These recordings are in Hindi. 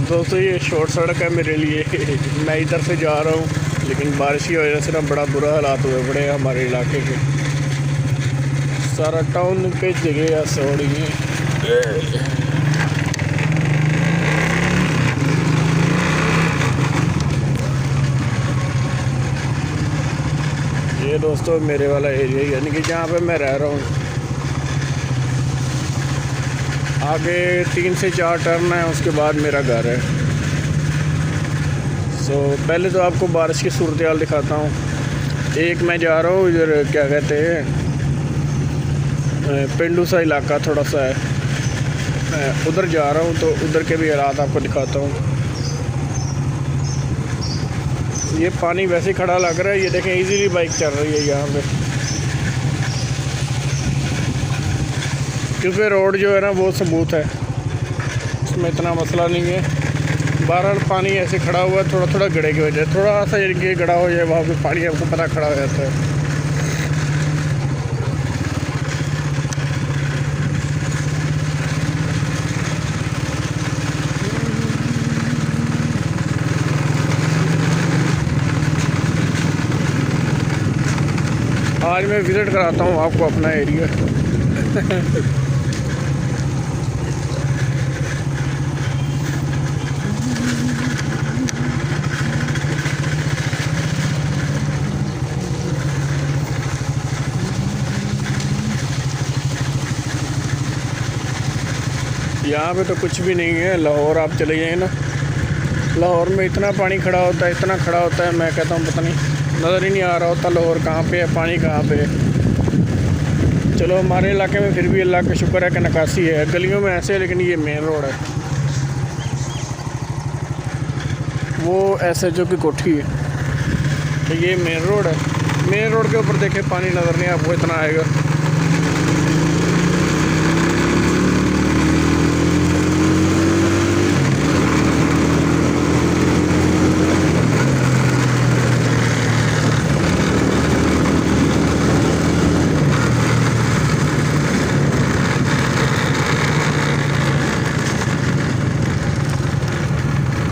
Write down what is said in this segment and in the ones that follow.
दोस्तों ये शॉर्ट सड़क है मेरे लिए। मैं इधर से जा रहा हूँ, लेकिन बारिश की वजह से ना बड़ा बुरा हालात हुए पड़े हैं हमारे इलाके के। सारा टाउन पे जगह ऐसे हो रही है। ये दोस्तों मेरे वाला एरिया यानी कि जहाँ पे मैं रह रहा हूँ, आगे 3 से 4 टर्न है, उसके बाद मेरा घर है। पहले तो आपको बारिश की सूरत हाल दिखाता हूँ। एक मैं जा रहा हूँ इधर, क्या कहते हैं, पेंडू सा इलाका थोड़ा सा है, उधर जा रहा हूँ, तो उधर के भी हालात आपको दिखाता हूँ। ये पानी वैसे ही खड़ा लग रहा है, ये देखें इजीली बाइक चल रही है यहाँ पे, क्योंकि रोड जो है ना वो सबूत है, उसमें इतना मसला नहीं है। बहरहाल पानी ऐसे खड़ा हुआ है, थोड़ा थोड़ा गड़े की वजह, थोड़ा सा ये गड़ा हो जाए वहाँ पे पानी आपको पता खड़ा हो जाता है। आज मैं विज़िट कराता हूँ आपको अपना एरिया। यहाँ पे तो कुछ भी नहीं है। लाहौर आप चले जाइए ना, लाहौर में इतना पानी खड़ा होता है, इतना खड़ा होता है, मैं कहता हूँ पता नहीं, नज़र ही नहीं आ रहा होता लाहौर कहाँ पे है, पानी कहाँ पे है। चलो हमारे इलाके में फिर भी अल्लाह का शुक्र है कि निकासी है, गलियों में ऐसे है, लेकिन ये मेन रोड है, वो SHO की कोठी है, तो ये मेन रोड है। मेन रोड के ऊपर देखे पानी नज़र नहीं आपको इतना आएगा।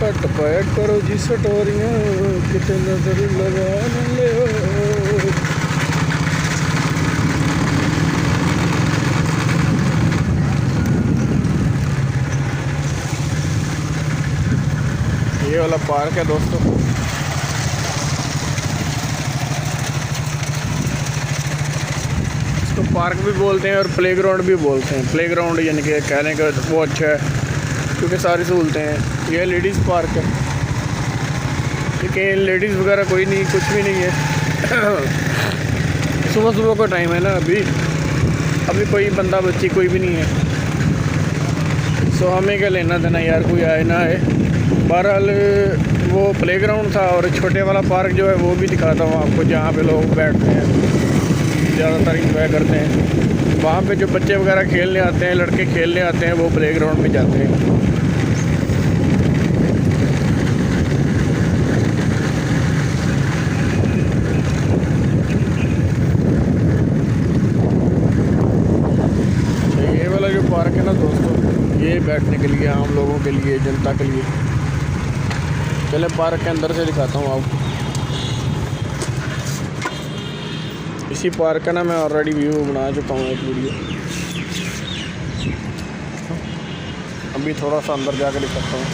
कट पैट करो जी सटोरियाँ, कितने नजर लगा न ले। ये वाला पार्क है दोस्तों, इसको पार्क भी बोलते हैं और प्लेग्राउंड भी बोलते हैं। प्लेग्राउंड यानी कि कहने का वो अच्छा है क्योंकि सारी सहूलतें हैं। यह लेडीज़ पार्क है, लेकिन लेडीज़ वगैरह कोई नहीं, कुछ भी नहीं है। सुबह सुबह का टाइम है ना, अभी कोई बंदा बच्ची कोई भी नहीं है। हमें क्या लेना देना यार, कोई आए ना आए। बहरहाल वो प्लेग्राउंड था, और छोटे वाला पार्क जो है वो भी दिखाता हूँ आपको, जहाँ पे लोग बैठते हैं, ज़्यादातर इंजॉय करते हैं। वहाँ पे जो बच्चे वगैरह खेलने आते हैं, लड़के खेलने आते हैं, वो प्लेग्राउंड में जाते हैं। ये वाला जो पार्क है ना दोस्तों, ये बैठने के लिए, आम लोगों के लिए, जनता के लिए। चले पार्क के अंदर से दिखाता हूँ आपको। इसी पार्क का ना मैं ऑलरेडी व्यू बना चुका हूँ एक वीडियो, अभी थोड़ा सा अंदर जाकर दिखाता हूँ।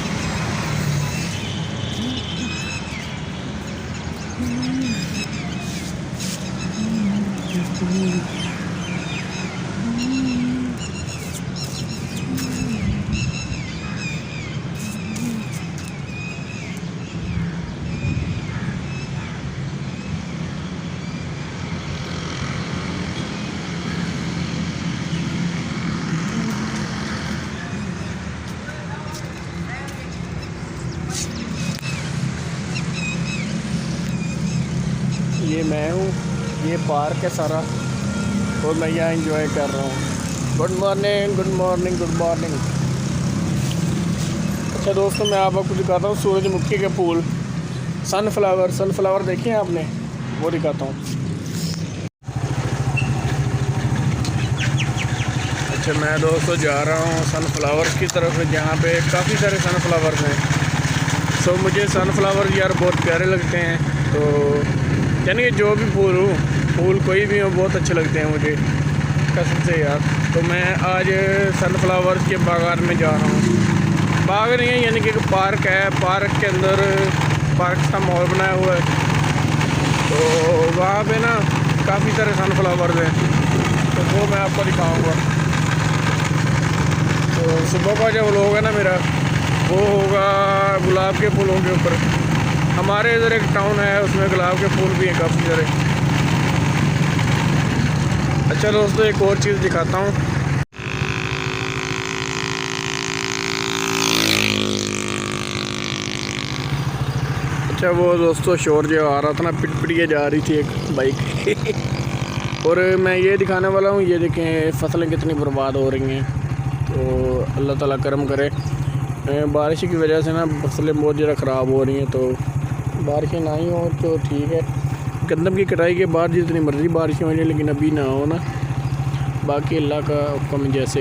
ये मैं हूँ, ये पार्क है सारा, और मैं यहाँ एंजॉय कर रहा हूँ। Good morning, good morning, good morning. अच्छा दोस्तों, मैं आपको दिखाता हूँ सूरजमुखी के फूल, सनफ्लावर देखे हैं आपने, वो दिखाता हूँ। से मैं दोस्तों जा रहा हूँ सनफ्लावर्स की तरफ, जहाँ पे काफ़ी सारे सनफ्लावर्स हैं। सो मुझे सनफ्लावर यार बहुत प्यारे लगते हैं। तो यानी कि जो भी फूल कोई भी हो बहुत अच्छे लगते हैं मुझे कसम से यार। तो मैं आज सनफ्लावर्स के बागान में जा रहा हूँ। बाग नहीं है, यानी कि एक पार्क है। पार्क के अंदर पार्क का माहौल बनाया हुआ है। तो वहाँ पे ना काफ़ी सारे सनफ्लावर्स हैं, तो वो मैं आपको दिखाऊंगा। तो सुबह का जो व्लॉग है ना मेरा, वो होगा गुलाब के फूलों के ऊपर। हमारे इधर एक टाउन है, उसमें गुलाब के फूल भी हैं काफ़ी सारे। अच्छा दोस्तों, एक और चीज़ दिखाता हूँ। अच्छा वो दोस्तों शोर जो आ रहा था ना, पिट जा रही थी एक बाइक और मैं ये दिखाने वाला हूँ। ये देखें फसलें कितनी बर्बाद हो रही हैं। तो अल्लाह ताला करम करे। बारिश की वजह से ना फसलें बहुत ज़्यादा ख़राब हो रही हैं। तो बारिशें ना ही हो तो ठीक है। गंदम की कटाई के बाद जितनी मर्ज़ी बारिशें हो जाए, लेकिन अभी ना हो ना, बाकी अल्लाह का हुक्म जैसे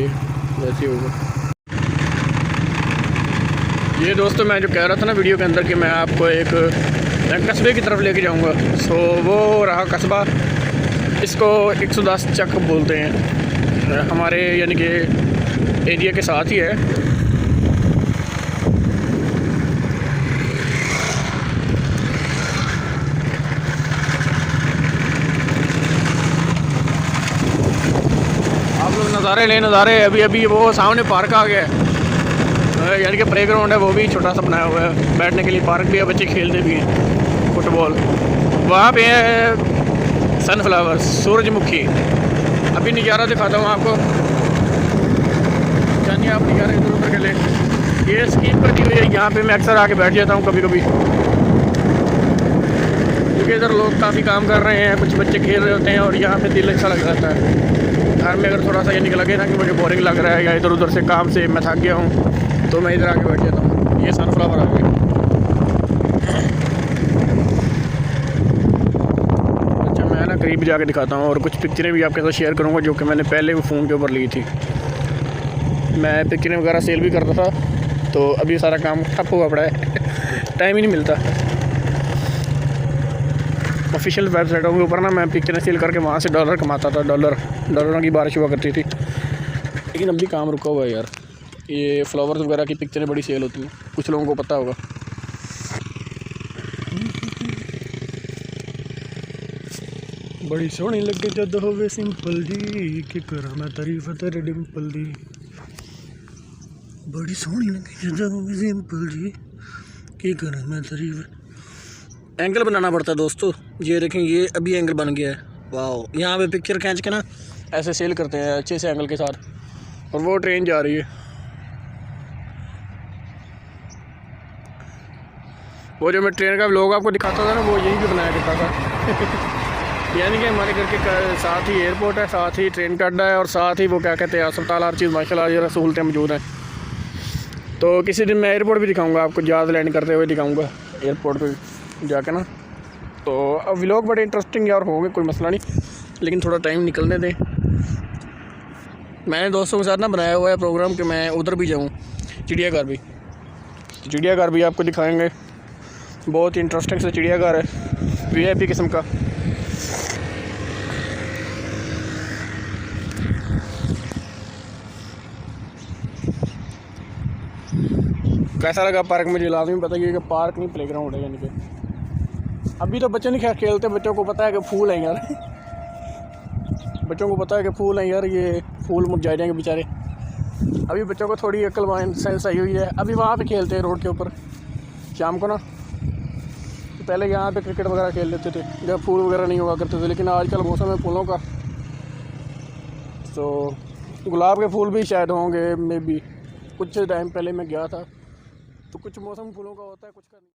वैसे होगा। ये दोस्तों मैं जो कह रहा था ना वीडियो के अंदर कि मैं आपको एक कस्बे की तरफ लेके जाऊंगा। सो वो रहा कस्बा। इसको 110 चक बोलते हैं। हमारे यानी कि एरिया के साथ ही है। आप लोग नज़ारे अभी वो सामने पार्क आ गया है, यानी कि प्ले ग्राउंड है, वो भी छोटा सा बनाया हुआ है। बैठने के लिए पार्क भी है, बच्चे खेलते भी हैं फुटबॉल। वहाँ पे है सनफ्लावर, सूरजमुखी। अभी नज़ारा दिखाता हूँ आपको। जानिए आप नज़ारे इधर उधर के लिए। ये स्कीम कटी हुई है, यहाँ पे मैं अक्सर आके बैठ जाता हूँ कभी कभी, क्योंकि इधर लोग काफ़ी काम कर रहे हैं, कुछ बच्चे खेल रहे होते हैं और यहाँ पे दिल अच्छा लग जाता है। घर में अगर थोड़ा सा ये निकल लगे ना कि मुझे बोरिंग लग रहा है या इधर उधर से काम से मैं थक गया हूँ, तो मैं इधर आके बैठ जाता हूँ। ये सनफ्लावर आ गए। अच्छा मैं ना करीब जाके दिखाता हूँ और कुछ पिक्चरें भी आपके साथ शेयर करूँगा जो कि मैंने पहले वो फ़ोन के ऊपर ली थी। मैं पिक्चरें वगैरह सेल भी करता था, तो अभी सारा काम ठप हुआ पड़ा है टाइम ही नहीं मिलता। ऑफिशियल वेबसाइटों के ऊपर ना मैं पिक्चरें सेल करके वहाँ से डॉलर कमाता था। डॉलरों की बारिश हुआ करती थी, लेकिन अभी काम रुका हुआ है यार। ये फ्लावर्स वगैरह की पिक्चरें बड़ी सेल होती हैं, कुछ लोगों को पता होगा। बड़ी सोहनी लगे जद होवे सिंपल जी, कि करा मैं तारीफ तेरे डिंपल दी। बड़ी सोहनी लगे जद होवे सिंपल जी, कि करा मैं तारीफ। एंगल बनाना पड़ता है दोस्तों। ये देखें, ये अभी एंगल बन गया है। वाह, यहाँ पे पिक्चर खींच के ना ऐसे सेल करते हैं अच्छे से एंगल के साथ। और वो ट्रेन जा रही है, वो जो मैं ट्रेन का व्लॉग आपको दिखाता था ना, वो यहीं पे बनाया करता था। यानी कि हमारे घर के साथ ही एयरपोर्ट है, साथ ही ट्रेन का अड्डा है और साथ ही वो क्या कहते हैं अस्पताल, हर चीज़ माशाल्लाह ये सहूलतें मौजूद हैं। तो किसी दिन मैं एयरपोर्ट भी दिखाऊंगा आपको, जहाज़ लैंड करते हुए दिखाऊंगा एयरपोर्ट पे जाके ना। तो अब व्लॉग बड़े इंटरेस्टिंग यार होंगे, कोई मसला नहीं, लेकिन थोड़ा टाइम निकलने दें। मैंने दोस्तों के साथ ना बनाया हुआ है प्रोग्राम कि मैं उधर भी जाऊँ, चिड़ियाघर भी आपको दिखाएँगे। बहुत इंटरेस्टिंग सा चिड़ियाघर है, VIP किस्म का। कैसा लगा पार्क? मुझे लाजमी बताइए कि पार्क नहीं प्लेग्राउंड है। यानी कि अभी तो बच्चे नहीं खेलते, बच्चों को पता है कि फूल हैं यार। बच्चों को पता है कि फूल हैं यार, ये फूल मुरझा जाएंगे बेचारे। अभी बच्चों को थोड़ी अक्ल वाइन सेंस आई हुई है, अभी वहाँ पे खेलते हैं रोड के ऊपर शाम को ना। पहले यहाँ पे क्रिकेट वगैरह खेल लेते थे जब फूल वगैरह नहीं हुआ करते थे, लेकिन आजकल मौसम है फूलों का, तो गुलाब के फूल भी शायद होंगे मे बी। कुछ टाइम पहले मैं गया था, तो कुछ मौसम फूलों का होता है, कुछ का नहीं।